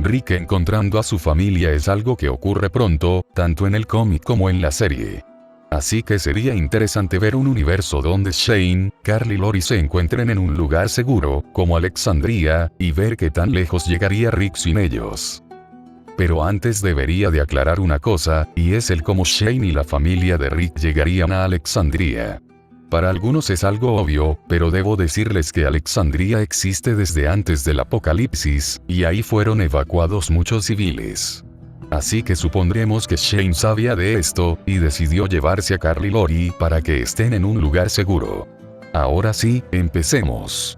Rick encontrando a su familia es algo que ocurre pronto, tanto en el cómic como en la serie. Así que sería interesante ver un universo donde Shane, Carl y Lori se encuentren en un lugar seguro, como Alexandria, y ver qué tan lejos llegaría Rick sin ellos. Pero antes debería de aclarar una cosa, y es el cómo Shane y la familia de Rick llegarían a Alexandria. Para algunos es algo obvio, pero debo decirles que Alexandria existe desde antes del apocalipsis, y ahí fueron evacuados muchos civiles. Así que supondremos que Shane sabía de esto, y decidió llevarse a Carl y Lori para que estén en un lugar seguro. Ahora sí, empecemos.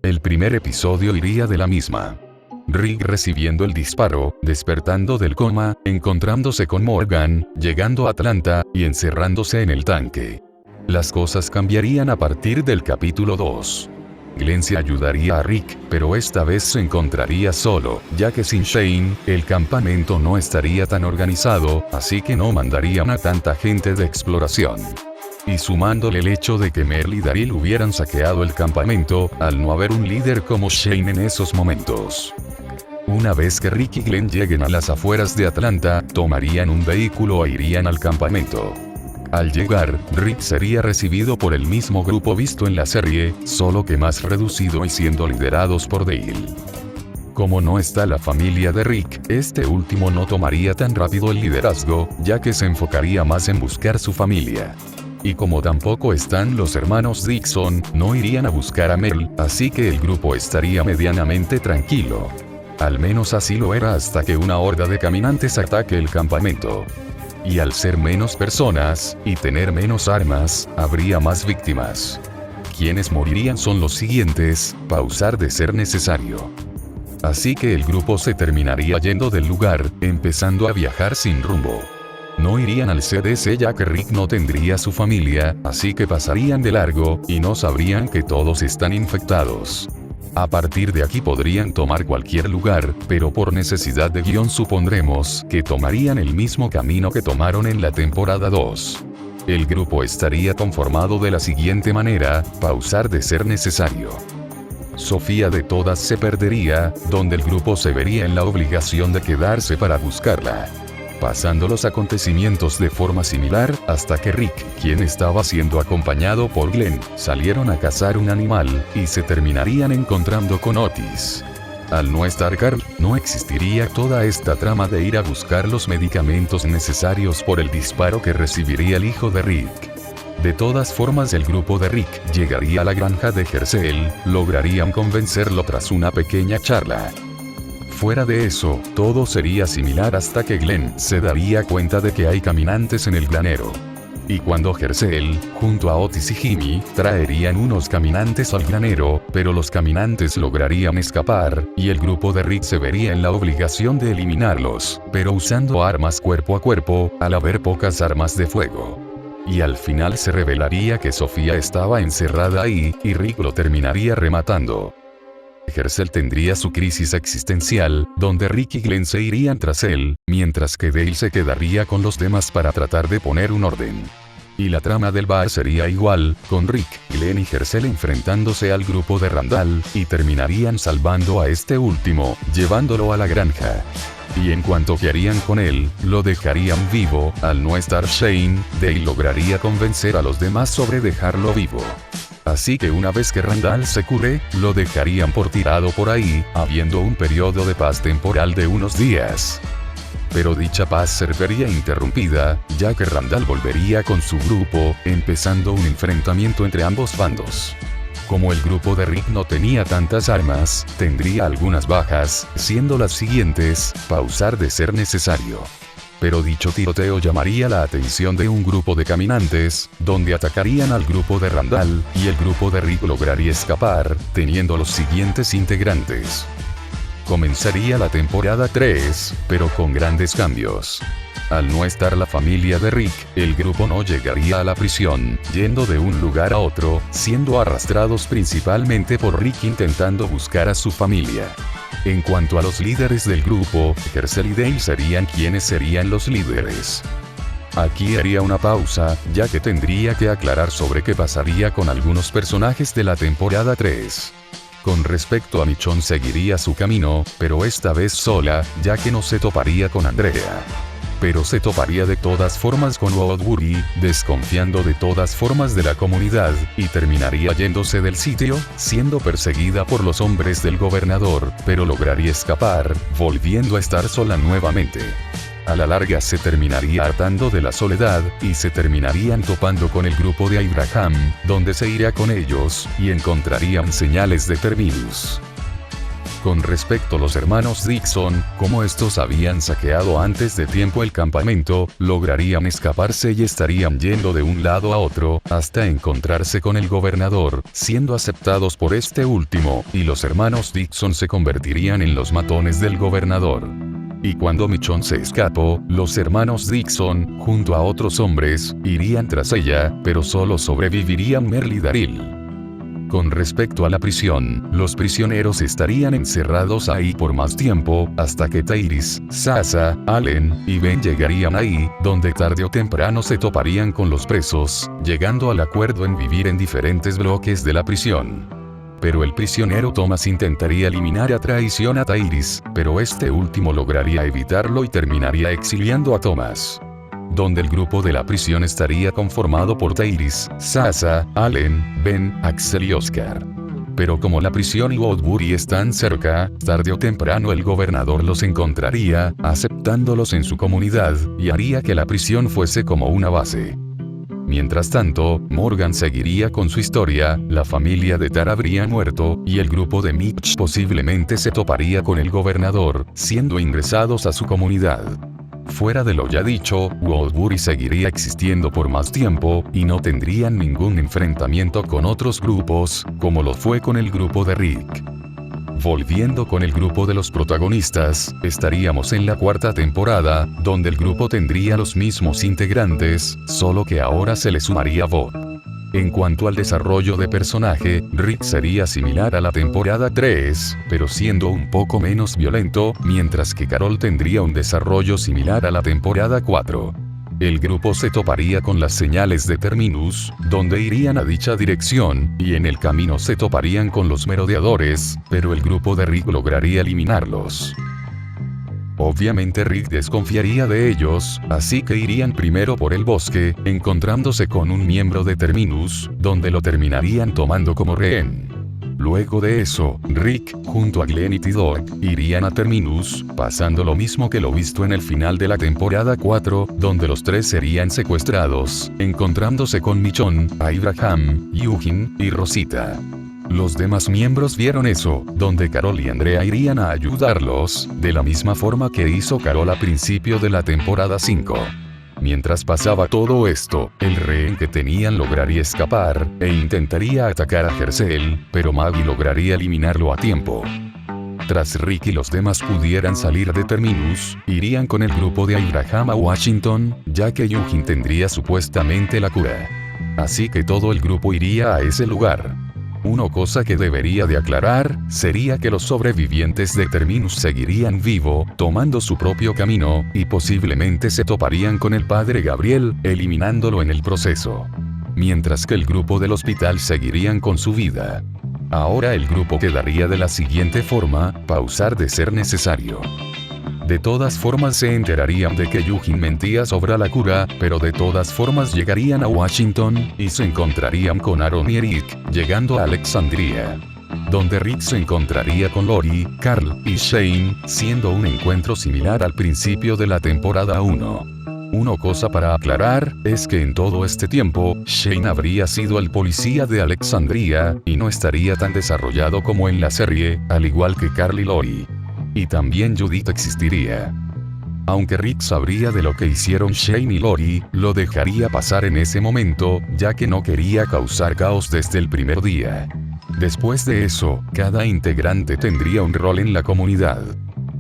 El primer episodio iría de la misma. Rick recibiendo el disparo, despertando del coma, encontrándose con Morgan, llegando a Atlanta, y encerrándose en el tanque. Las cosas cambiarían a partir del capítulo 2. Glenn se ayudaría a Rick, pero esta vez se encontraría solo, ya que sin Shane, el campamento no estaría tan organizado, así que no mandarían a tanta gente de exploración. Y sumándole el hecho de que Merle y Daryl hubieran saqueado el campamento, al no haber un líder como Shane en esos momentos. Una vez que Rick y Glenn lleguen a las afueras de Atlanta, tomarían un vehículo e irían al campamento. Al llegar, Rick sería recibido por el mismo grupo visto en la serie, solo que más reducido y siendo liderados por Dale. Como no está la familia de Rick, este último no tomaría tan rápido el liderazgo, ya que se enfocaría más en buscar su familia. Y como tampoco están los hermanos Dixon, no irían a buscar a Mel, así que el grupo estaría medianamente tranquilo. Al menos así lo era hasta que una horda de caminantes ataque el campamento. Y al ser menos personas, y tener menos armas, habría más víctimas. Quienes morirían son los siguientes, pausar de ser necesario. Así que el grupo se terminaría yendo del lugar, empezando a viajar sin rumbo. No irían al CDC ya que Rick no tendría su familia, así que pasarían de largo, y no sabrían que todos están infectados. A partir de aquí podrían tomar cualquier lugar, pero por necesidad de guión supondremos que tomarían el mismo camino que tomaron en la temporada 2. El grupo estaría conformado de la siguiente manera, pausar de ser necesario. Sofía de todas se perdería, donde el grupo se vería en la obligación de quedarse para buscarla. Pasando los acontecimientos de forma similar, hasta que Rick, quien estaba siendo acompañado por Glenn, salieron a cazar un animal, y se terminarían encontrando con Otis. Al no estar Carl, no existiría toda esta trama de ir a buscar los medicamentos necesarios por el disparo que recibiría el hijo de Rick. De todas formas el grupo de Rick llegaría a la granja de Hershel, lograrían convencerlo tras una pequeña charla. Fuera de eso, todo sería similar hasta que Glenn se daría cuenta de que hay caminantes en el granero. Y cuando Hershel, junto a Otis y Jimmy, traerían unos caminantes al granero, pero los caminantes lograrían escapar, y el grupo de Rick se vería en la obligación de eliminarlos, pero usando armas cuerpo a cuerpo, al haber pocas armas de fuego. Y al final se revelaría que Sofía estaba encerrada ahí, y Rick lo terminaría rematando. Hershel tendría su crisis existencial, donde Rick y Glenn se irían tras él, mientras que Dale se quedaría con los demás para tratar de poner un orden. Y la trama del bar sería igual, con Rick, Glenn y Hershel enfrentándose al grupo de Randall, y terminarían salvando a este último, llevándolo a la granja. Y en cuanto que harían con él, lo dejarían vivo, al no estar Shane, Dale lograría convencer a los demás sobre dejarlo vivo. Así que una vez que Randall se cure, lo dejarían por tirado por ahí, habiendo un periodo de paz temporal de unos días. Pero dicha paz se vería interrumpida, ya que Randall volvería con su grupo, empezando un enfrentamiento entre ambos bandos. Como el grupo de Rick no tenía tantas armas, tendría algunas bajas, siendo las siguientes, pausar de ser necesario. Pero dicho tiroteo llamaría la atención de un grupo de caminantes, donde atacarían al grupo de Randall, y el grupo de Rick lograría escapar, teniendo los siguientes integrantes. Comenzaría la temporada 3, pero con grandes cambios. Al no estar la familia de Rick, el grupo no llegaría a la prisión, yendo de un lugar a otro, siendo arrastrados principalmente por Rick intentando buscar a su familia. En cuanto a los líderes del grupo, Hershel y Dale serían quienes serían los líderes. Aquí haría una pausa, ya que tendría que aclarar sobre qué pasaría con algunos personajes de la temporada 3. Con respecto a Michonne seguiría su camino, pero esta vez sola, ya que no se toparía con Andrea. Pero se toparía de todas formas con Woodbury, desconfiando de todas formas de la comunidad, y terminaría yéndose del sitio, siendo perseguida por los hombres del gobernador, pero lograría escapar, volviendo a estar sola nuevamente. A la larga se terminaría hartando de la soledad, y se terminarían topando con el grupo de Abraham, donde se iría con ellos, y encontrarían señales de Terminus. Con respecto a los hermanos Dixon, como estos habían saqueado antes de tiempo el campamento, lograrían escaparse y estarían yendo de un lado a otro, hasta encontrarse con el gobernador, siendo aceptados por este último, y los hermanos Dixon se convertirían en los matones del gobernador. Y cuando Michonne se escapó, los hermanos Dixon, junto a otros hombres, irían tras ella, pero solo sobrevivirían Merle y Daryl. Con respecto a la prisión, los prisioneros estarían encerrados ahí por más tiempo, hasta que Tyrese, Sasha, Allen y Ben llegarían ahí, donde tarde o temprano se toparían con los presos, llegando al acuerdo en vivir en diferentes bloques de la prisión. Pero el prisionero Thomas intentaría eliminar a traición a Tyrese, pero este último lograría evitarlo y terminaría exiliando a Thomas. Donde el grupo de la prisión estaría conformado por Tyrese, Sasha, Allen, Ben, Axel y Oscar. Pero como la prisión y Woodbury están cerca, tarde o temprano el gobernador los encontraría, aceptándolos en su comunidad, y haría que la prisión fuese como una base. Mientras tanto, Morgan seguiría con su historia, la familia de Tara habría muerto, y el grupo de Mitch posiblemente se toparía con el gobernador, siendo ingresados a su comunidad. Fuera de lo ya dicho, Woodbury seguiría existiendo por más tiempo, y no tendrían ningún enfrentamiento con otros grupos, como lo fue con el grupo de Rick. Volviendo con el grupo de los protagonistas, estaríamos en la cuarta temporada, donde el grupo tendría los mismos integrantes, solo que ahora se le sumaría Bob. En cuanto al desarrollo de personaje, Rick sería similar a la temporada 3, pero siendo un poco menos violento, mientras que Carol tendría un desarrollo similar a la temporada 4. El grupo se toparía con las señales de Terminus, donde irían a dicha dirección, y en el camino se toparían con los merodeadores, pero el grupo de Rick lograría eliminarlos. Obviamente Rick desconfiaría de ellos, así que irían primero por el bosque, encontrándose con un miembro de Terminus, donde lo terminarían tomando como rehén. Luego de eso, Rick, junto a Glenn y T-Dog, irían a Terminus, pasando lo mismo que lo visto en el final de la temporada 4, donde los tres serían secuestrados, encontrándose con Michonne, Abraham, Eugene y Rosita. Los demás miembros vieron eso, donde Carol y Andrea irían a ayudarlos, de la misma forma que hizo Carol a principio de la temporada 5. Mientras pasaba todo esto, el rehén que tenían lograría escapar, e intentaría atacar a Hercel, pero Maggie lograría eliminarlo a tiempo. Tras Rick y los demás pudieran salir de Terminus, irían con el grupo de Abraham a Washington, ya que Eugene tendría supuestamente la cura. Así que todo el grupo iría a ese lugar. Una cosa que debería de aclarar, sería que los sobrevivientes de Terminus seguirían vivo, tomando su propio camino, y posiblemente se toparían con el padre Gabriel, eliminándolo en el proceso. Mientras que el grupo del hospital seguirían con su vida. Ahora el grupo quedaría de la siguiente forma, pausar de ser necesario. De todas formas se enterarían de que Eugene mentía sobre la cura, pero de todas formas llegarían a Washington, y se encontrarían con Aaron y Eric, llegando a Alexandria. Donde Rick se encontraría con Lori, Carl y Shane, siendo un encuentro similar al principio de la temporada 1. Una cosa para aclarar, es que en todo este tiempo, Shane habría sido el policía de Alexandria, y no estaría tan desarrollado como en la serie, al igual que Carl y Lori. Y también Judith existiría. Aunque Rick sabría de lo que hicieron Shane y Lori, lo dejaría pasar en ese momento, ya que no quería causar caos desde el primer día. Después de eso, cada integrante tendría un rol en la comunidad.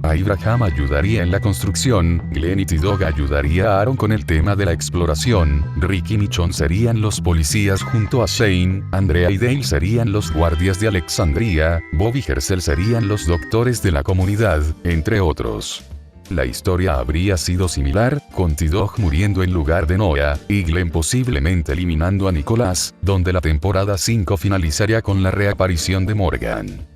Abraham ayudaría en la construcción, Glenn y T-Dog ayudaría a Aaron con el tema de la exploración, Rick y Michonne serían los policías junto a Shane, Andrea y Dale serían los guardias de Alexandria, Bob y Hercel serían los doctores de la comunidad, entre otros. La historia habría sido similar, con T-Dog muriendo en lugar de Noah, y Glenn posiblemente eliminando a Nicholas, donde la temporada 5 finalizaría con la reaparición de Morgan.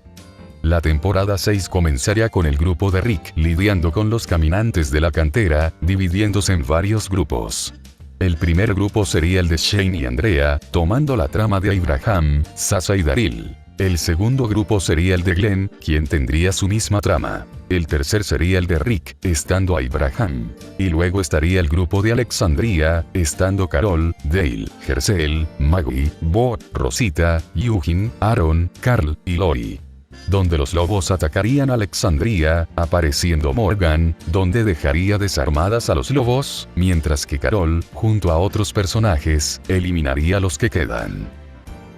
La temporada 6 comenzaría con el grupo de Rick lidiando con los caminantes de la cantera, dividiéndose en varios grupos. El primer grupo sería el de Shane y Andrea, tomando la trama de Abraham, Sasha y Daryl. El segundo grupo sería el de Glenn, quien tendría su misma trama. El tercer sería el de Rick, estando Abraham. Y luego estaría el grupo de Alexandria, estando Carol, Dale, Herschel, Maggie, Bo, Rosita, Eugene, Aaron, Carl y Lori. Donde los lobos atacarían a Alexandria, apareciendo Morgan, donde dejaría desarmadas a los lobos, mientras que Carol, junto a otros personajes, eliminaría a los que quedan.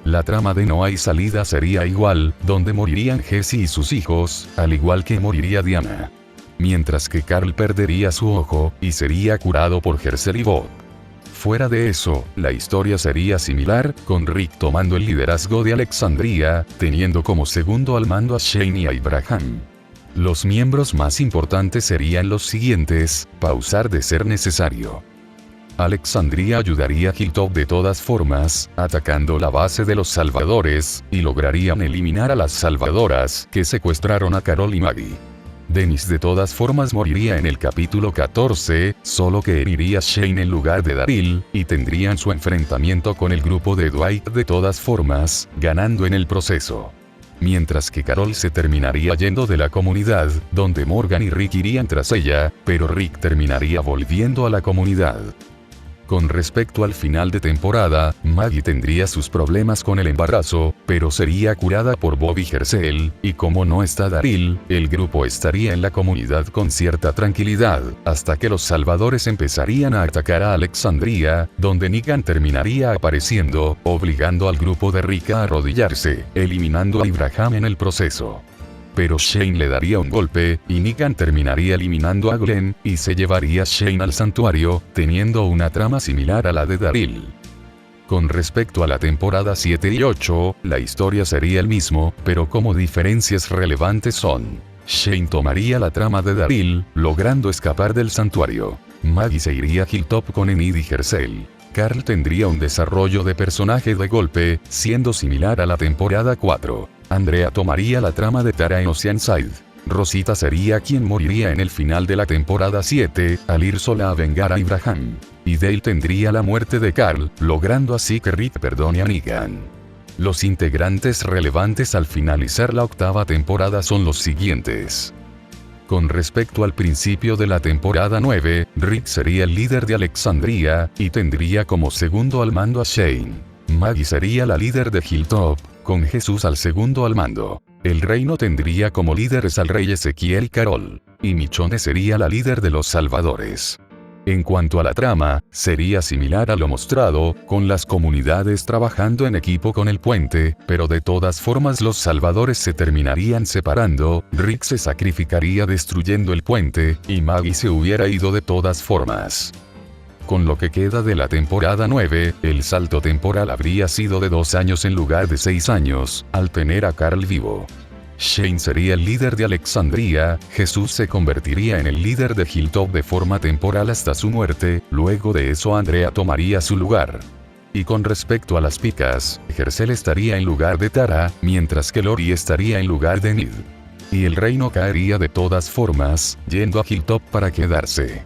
La trama de No hay salida sería igual, donde morirían Jesse y sus hijos, al igual que moriría Diana. Mientras que Carl perdería su ojo, y sería curado por Herschel y Bob. Fuera de eso, la historia sería similar, con Rick tomando el liderazgo de Alexandria, teniendo como segundo al mando a Shane y Abraham. Los miembros más importantes serían los siguientes, pausar de ser necesario. Alexandria ayudaría a Hilltop de todas formas, atacando la base de los salvadores, y lograrían eliminar a las salvadoras que secuestraron a Carol y Maggie. Dennis de todas formas moriría en el capítulo 14, solo que heriría a Shane en lugar de Daryl, y tendrían su enfrentamiento con el grupo de Dwight de todas formas, ganando en el proceso. Mientras que Carol se terminaría yendo de la comunidad, donde Morgan y Rick irían tras ella, pero Rick terminaría volviendo a la comunidad. Con respecto al final de temporada, Maggie tendría sus problemas con el embarazo, pero sería curada por Bob y Herschel, y como no está Daryl, el grupo estaría en la comunidad con cierta tranquilidad, hasta que los salvadores empezarían a atacar a Alexandria, donde Negan terminaría apareciendo, obligando al grupo de Rick a arrodillarse, eliminando a Abraham en el proceso. Pero Shane le daría un golpe, y Negan terminaría eliminando a Glenn, y se llevaría a Shane al santuario, teniendo una trama similar a la de Daryl. Con respecto a la temporada 7 y 8, la historia sería el mismo, pero como diferencias relevantes son: Shane tomaría la trama de Daryl, logrando escapar del santuario. Maggie se iría a Hilltop con Enid y Herschel. Carl tendría un desarrollo de personaje de golpe, siendo similar a la temporada 4. Andrea tomaría la trama de Tara en Oceanside. Rosita sería quien moriría en el final de la temporada 7, al ir sola a vengar a Abraham. Y Dale tendría la muerte de Carl, logrando así que Rick perdone a Negan. Los integrantes relevantes al finalizar la octava temporada son los siguientes. Con respecto al principio de la temporada 9, Rick sería el líder de Alexandria, y tendría como segundo al mando a Shane. Maggie sería la líder de Hilltop, con Jesús al segundo al mando. El reino tendría como líderes al rey Ezequiel y Carol, y Michonne sería la líder de los salvadores. En cuanto a la trama, sería similar a lo mostrado, con las comunidades trabajando en equipo con el puente, pero de todas formas los salvadores se terminarían separando, Rick se sacrificaría destruyendo el puente, y Maggie se hubiera ido de todas formas. Con lo que queda de la temporada 9, el salto temporal habría sido de 2 años en lugar de 6 años, al tener a Carl vivo. Shane sería el líder de Alexandria, Jesús se convertiría en el líder de Hilltop de forma temporal hasta su muerte, luego de eso Andrea tomaría su lugar. Y con respecto a las picas, Herschel estaría en lugar de Tara, mientras que Lori estaría en lugar de Enid. Y el reino caería de todas formas, yendo a Hilltop para quedarse.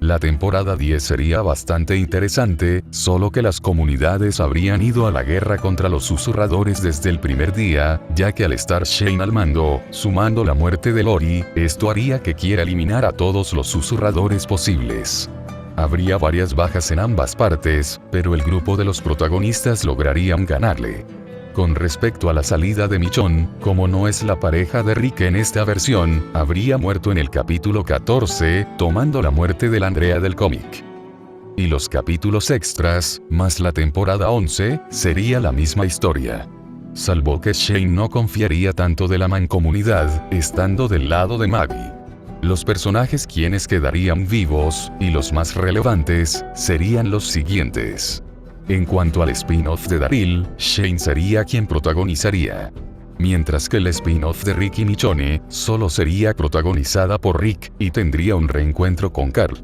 La temporada 10 sería bastante interesante, solo que las comunidades habrían ido a la guerra contra los susurradores desde el primer día, ya que al estar Shane al mando, sumando la muerte de Lori, esto haría que quiera eliminar a todos los susurradores posibles. Habría varias bajas en ambas partes, pero el grupo de los protagonistas lograrían ganarle. Con respecto a la salida de Michonne, como no es la pareja de Rick en esta versión, habría muerto en el capítulo 14, tomando la muerte de la Andrea del cómic. Y los capítulos extras, más la temporada 11, sería la misma historia. Salvo que Shane no confiaría tanto de la mancomunidad, estando del lado de Maggie. Los personajes quienes quedarían vivos, y los más relevantes, serían los siguientes. En cuanto al spin-off de Daryl, Shane sería quien protagonizaría. Mientras que el spin-off de Rick y Michonne, solo sería protagonizada por Rick, y tendría un reencuentro con Carl.